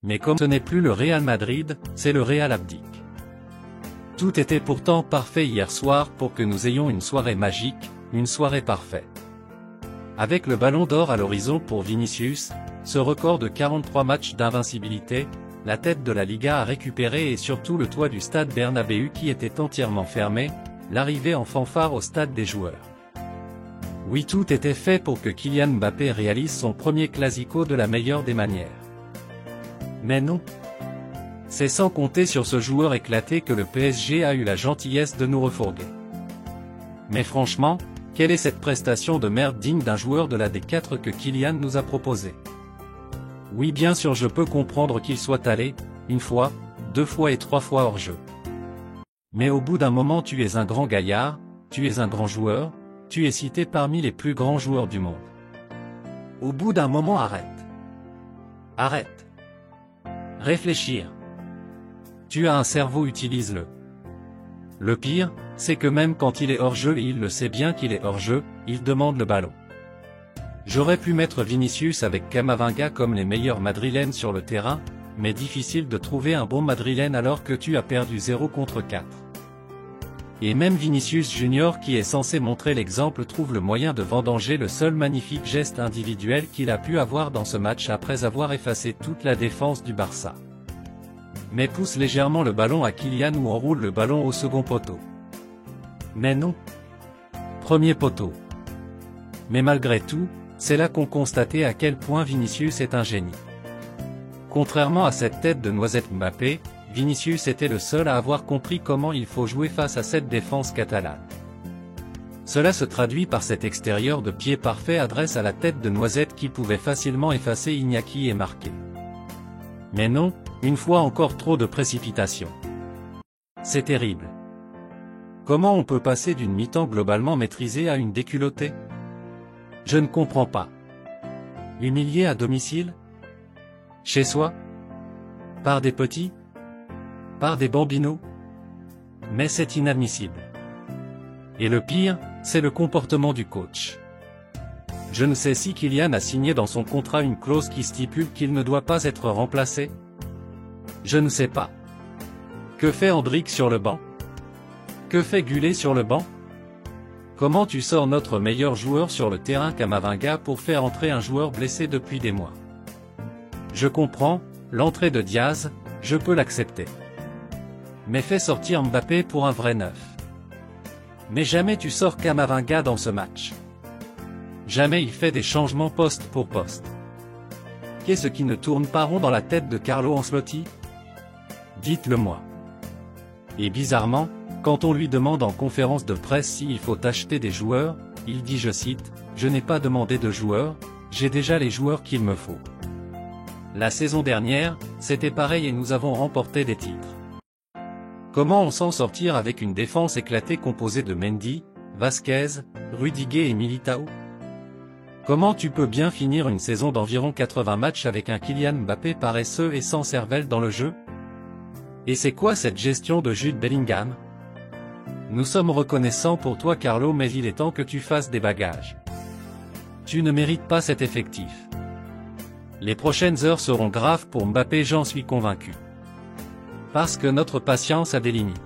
Mais comme ce n'est plus le Real Madrid, c'est le Real abdique. Tout était pourtant parfait hier soir pour que nous ayons une soirée magique, une soirée parfaite. Avec le ballon d'or à l'horizon pour Vinicius, ce record de 43 matchs d'invincibilité, la tête de la Liga à récupérer et surtout le toit du stade Bernabéu qui était entièrement fermé, l'arrivée en fanfare au stade des joueurs. Oui, tout était fait pour que Kylian Mbappé réalise son premier classico de la meilleure des manières. Mais non. C'est sans compter sur ce joueur éclaté que le PSG a eu la gentillesse de nous refourguer. Mais franchement, quelle est cette prestation de merde digne d'un joueur de la D4 que Kylian nous a proposé? Oui, bien sûr, je peux comprendre qu'il soit allé, une fois, 2 fois et 3 fois hors jeu. Mais au bout d'un moment tu es un grand gaillard, tu es un grand joueur, tu es cité parmi les plus grands joueurs du monde. Au bout d'un moment arrête. Arrête. Réfléchir. Tu as un cerveau, utilise-le. Le pire, c'est que même quand il est hors jeu et il le sait bien qu'il est hors jeu, il demande le ballon. J'aurais pu mettre Vinicius avec Camavinga comme les meilleurs madrilènes sur le terrain, mais difficile de trouver un bon madrilène alors que tu as perdu 0 contre 4. Et même Vinicius Junior qui est censé montrer l'exemple trouve le moyen de vendanger le seul magnifique geste individuel qu'il a pu avoir dans ce match après avoir effacé toute la défense du Barça. Mais pousse légèrement le ballon à Kylian ou enroule le ballon au second poteau. Mais non. Premier poteau. Mais malgré tout, c'est là qu'on constatait à quel point Vinicius est un génie. Contrairement à cette tête de noisette Mbappé, Vinicius était le seul à avoir compris comment il faut jouer face à cette défense catalane. Cela se traduit par cet extérieur de pied parfait adresse à la tête de noisette qui pouvait facilement effacer Iñaki et marquer. Mais non, une fois encore trop de précipitation. C'est terrible. Comment on peut passer d'une mi-temps globalement maîtrisée à une déculottée? Je ne comprends pas. Humilié à domicile? Chez soi? Par des petits? Par des bambinos? Mais c'est inadmissible. Et le pire, c'est le comportement du coach. Je ne sais si Kylian a signé dans son contrat une clause qui stipule qu'il ne doit pas être remplacé. Je ne sais pas. Que fait Endrick sur le banc? Que fait Gullet sur le banc? Comment tu sors notre meilleur joueur sur le terrain Camavinga pour faire entrer un joueur blessé depuis des mois? Je comprends, l'entrée de Diaz, je peux l'accepter. Mais fais sortir Mbappé pour un vrai neuf. Mais jamais tu sors Camavinga dans ce match. Jamais il fait des changements poste pour poste. Qu'est-ce qui ne tourne pas rond dans la tête de Carlo Ancelotti? Dites-le moi. Et bizarrement, quand on lui demande en conférence de presse s'il faut acheter des joueurs, il dit, je cite, « Je n'ai pas demandé de joueurs, j'ai déjà les joueurs qu'il me faut. » La saison dernière, c'était pareil et nous avons remporté des titres. Comment on s'en sortir avec une défense éclatée composée de Mendy, Vasquez, Rudiger et Militao? Comment tu peux bien finir une saison d'environ 80 matchs avec un Kylian Mbappé paresseux et sans cervelle dans le jeu? Et c'est quoi cette gestion de Jude Bellingham? Nous sommes reconnaissants pour toi Carlo, mais il est temps que tu fasses des bagages. Tu ne mérites pas cet effectif. Les prochaines heures seront graves pour Mbappé, j'en suis convaincu. Parce que notre patience a des limites.